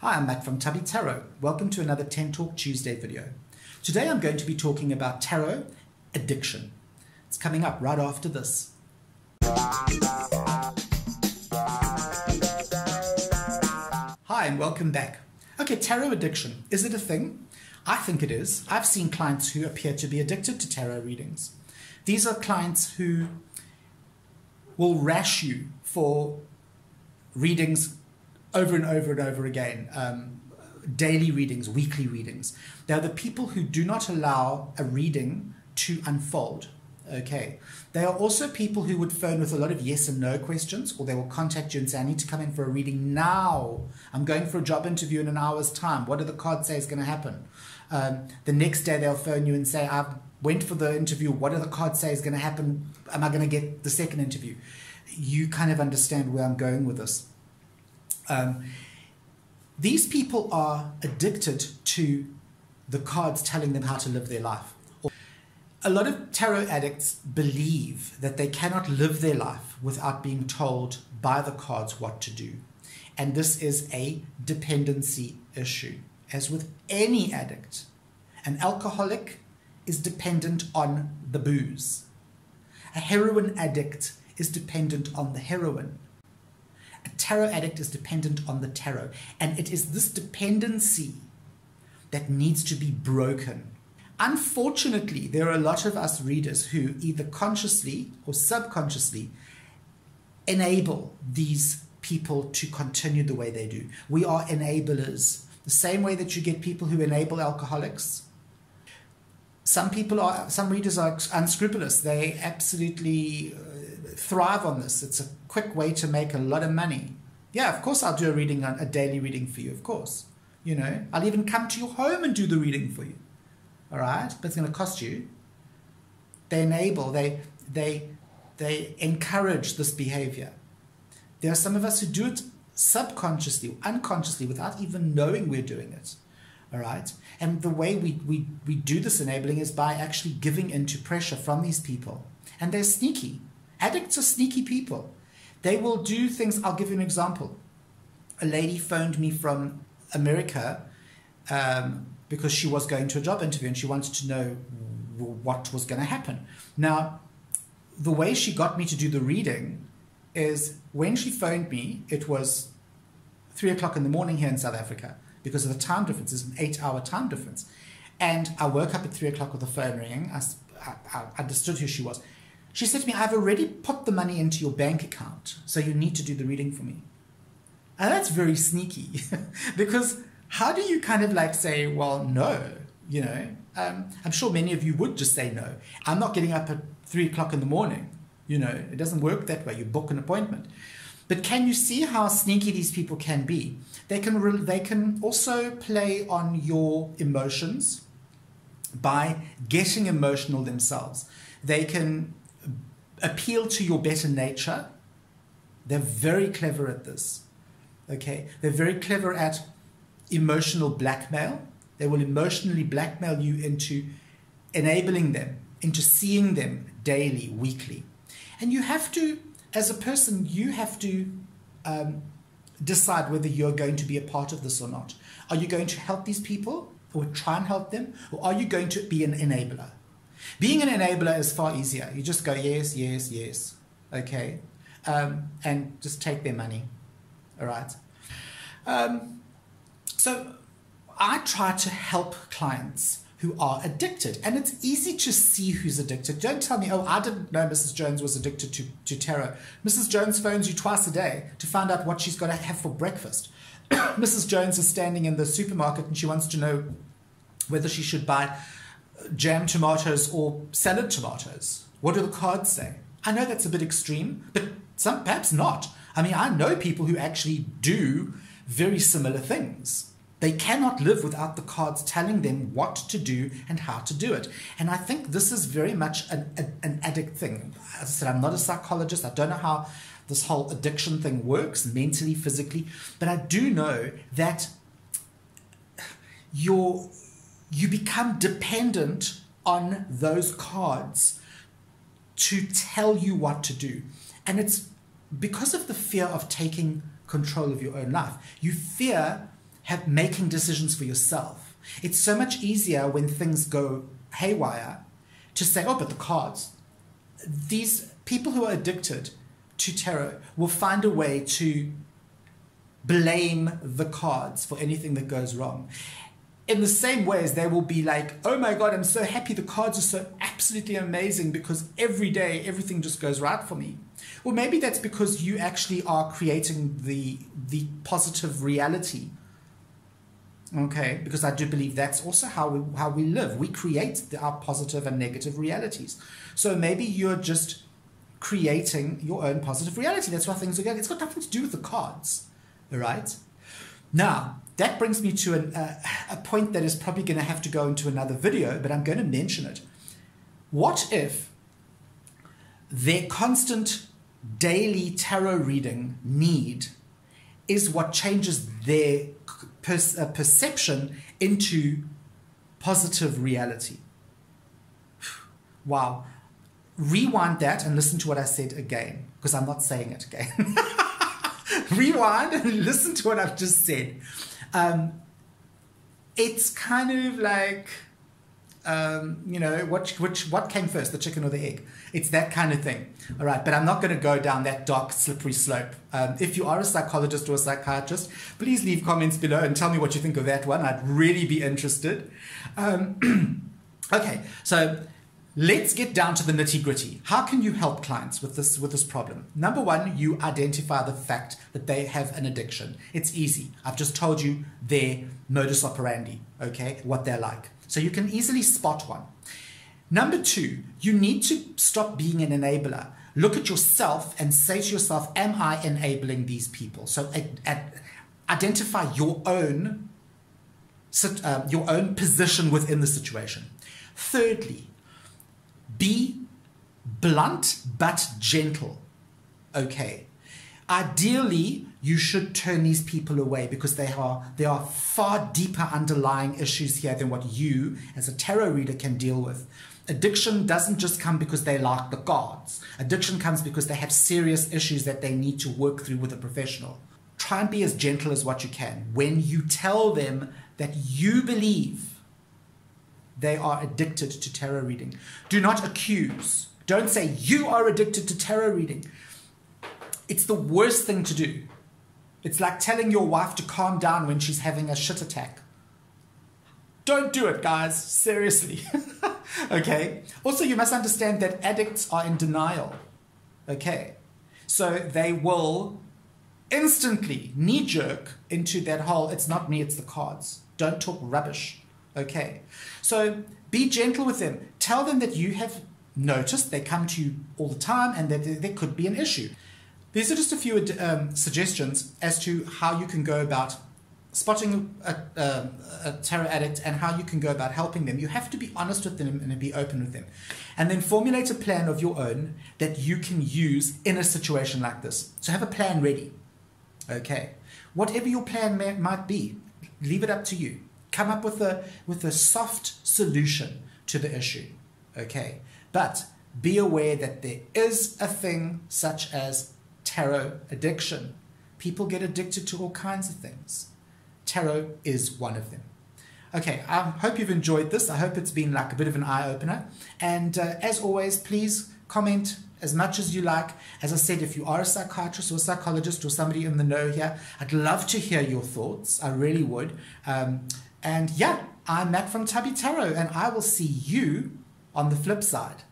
Hi, I'm Matt from Untitled Tarot. Welcome to another 10 Talk Tuesday video. Today I'm going to be talking about tarot addiction. It's coming up right after this. Hi and welcome back. Okay, tarot addiction. Is it a thing? I think it is. I've seen clients who appear to be addicted to tarot readings. These are clients who will rash you for readings over and over and over again, daily readings, weekly readings. They're the people who do not allow a reading to unfold. Okay. They are also people who would phone with a lot of yes and no questions, or they will contact you and say, I need to come in for a reading now. I'm going for a job interview in an hour's time. What do the cards say is going to happen? The next day they'll phone you and say, I went for the interview. What do the cards say is going to happen? Am I going to get the second interview? You kind of understand where I'm going with this. These people are addicted to the cards telling them how to live their life. A lot of tarot addicts believe that they cannot live their life without being told by the cards what to do. And this is a dependency issue. As with any addict, an alcoholic is dependent on the booze. A heroin addict is dependent on the heroin. A tarot addict is dependent on the tarot. And it is this dependency that needs to be broken. Unfortunately, there are a lot of us readers who either consciously or subconsciously enable these people to continue the way they do. We are enablers. The same way that you get people who enable alcoholics. Some readers are unscrupulous. They absolutely thrive on this. It's a quick way to make a lot of money. Yeah, of course I'll do a daily reading for you, of course. You know, I'll even come to your home and do the reading for you. All right? But it's going to cost you. They enable, they encourage this behavior. There are some of us who do it subconsciously, unconsciously, without even knowing we're doing it. All right? And the way we do this enabling is by actually giving into pressure from these people. And they're sneaky. Addicts are sneaky people. They will do things. I'll give you an example. A lady phoned me from America because she was going to a job interview and she wanted to know what was going to happen. Now, the way she got me to do the reading is when she phoned me, it was 3 o'clock in the morning here in South Africa because of the time difference. It's an 8-hour time difference. And I woke up at 3 o'clock with the phone ringing. I understood who she was. She said to me, I've already put the money into your bank account, so you need to do the reading for me. And that's very sneaky because how do you kind of like say, well, no, you know? I'm sure many of you would just say no. I'm not getting up at 3 o'clock in the morning. You know, it doesn't work that way. You book an appointment. But can you see how sneaky these people can be? They can also play on your emotions by getting emotional themselves. They can appeal to your better nature. They're very clever at this. Okay? They're very clever at emotional blackmail. They will emotionally blackmail you into enabling them, into seeing them daily, weekly. And you have to, as a person, you have to decide whether you're going to be a part of this or not. Are you going to help these people or try and help them? Or are you going to be an enabler? Being an enabler is far easier. You just go, yes, yes, yes. Okay? And just take their money. All right? So I try to help clients who are addicted. And it's easy to see who's addicted. Don't tell me, oh, I didn't know Mrs. Jones was addicted to tarot. Mrs. Jones phones you twice a day to find out what she's got to have for breakfast. Mrs. Jones is standing in the supermarket and she wants to know whether she should buy jam tomatoes or salad tomatoes. What do the cards say? I know that's a bit extreme, but perhaps not. I mean, I know people who actually do very similar things. They cannot live without the cards telling them what to do and how to do it. And I think this is very much an addict thing. As I said, I'm not a psychologist. I don't know how this whole addiction thing works mentally, physically. But I do know that you become dependent on those cards to tell you what to do. And it's because of the fear of taking control of your own life. You fear making decisions for yourself. It's so much easier when things go haywire to say, oh, but the cards. These people who are addicted to tarot will find a way to blame the cards for anything that goes wrong. In the same way as they will be like, oh my God, I'm so happy the cards are so absolutely amazing because every day everything just goes right for me. Well, maybe that's because you actually are creating the positive reality. Okay, because I do believe that's also how we live. We create our positive and negative realities. So maybe you're just creating your own positive reality. That's why things are going. It's got nothing to do with the cards, all right? Now, that brings me to a point that is probably going to have to go into another video, but I'm going to mention it. What if their constant daily tarot reading need is what changes their perception into positive reality? Wow. Rewind that and listen to what I said again, because I'm not saying it again. Rewind and listen to what I've just said. It's kind of like, you know, what came first, the chicken or the egg? It's that kind of thing. All right, but I'm not going to go down that dark, slippery slope. If you are a psychologist or a psychiatrist, please leave comments below and tell me what you think of that one. I'd really be interested. Okay, so let's get down to the nitty-gritty. How can you help clients with this problem? Number one, you identify the fact that they have an addiction. It's easy. I've just told you their modus operandi, okay, what they're like. So you can easily spot one. Number two, you need to stop being an enabler. Look at yourself and say to yourself, am I enabling these people? So identify your own position within the situation. Thirdly, be blunt but gentle. Okay. Ideally, you should turn these people away because there are far deeper underlying issues here than what you, as a tarot reader, can deal with. Addiction doesn't just come because they like the cards. Addiction comes because they have serious issues that they need to work through with a professional. Try and be as gentle as what you can. When you tell them that you believe they are addicted to tarot reading, do not accuse. Don't say you are addicted to tarot reading. It's the worst thing to do. It's like telling your wife to calm down when she's having a shit attack. Don't do it, guys. Seriously. Okay. Also, you must understand that addicts are in denial. Okay. So they will instantly knee-jerk into that whole, it's not me, it's the cards. Don't talk rubbish. Okay. So be gentle with them. Tell them that you have noticed they come to you all the time and that there could be an issue. These are just a few suggestions as to how you can go about spotting a tarot addict and how you can go about helping them. You have to be honest with them and be open with them. And then formulate a plan of your own that you can use in a situation like this. So have a plan ready. Okay. Whatever your plan might be, leave it up to you. Come up with a soft solution to the issue. Okay. But be aware that there is a thing such as tarot addiction. People get addicted to all kinds of things. Tarot is one of them. Okay, I hope you've enjoyed this. I hope it's been like a bit of an eye-opener. And as always, please comment as much as you like. As I said, if you are a psychiatrist or a psychologist or somebody in the know here, I'd love to hear your thoughts. I really would. And yeah, I'm Matt from Tubby Tarot, and I will see you on the flip side.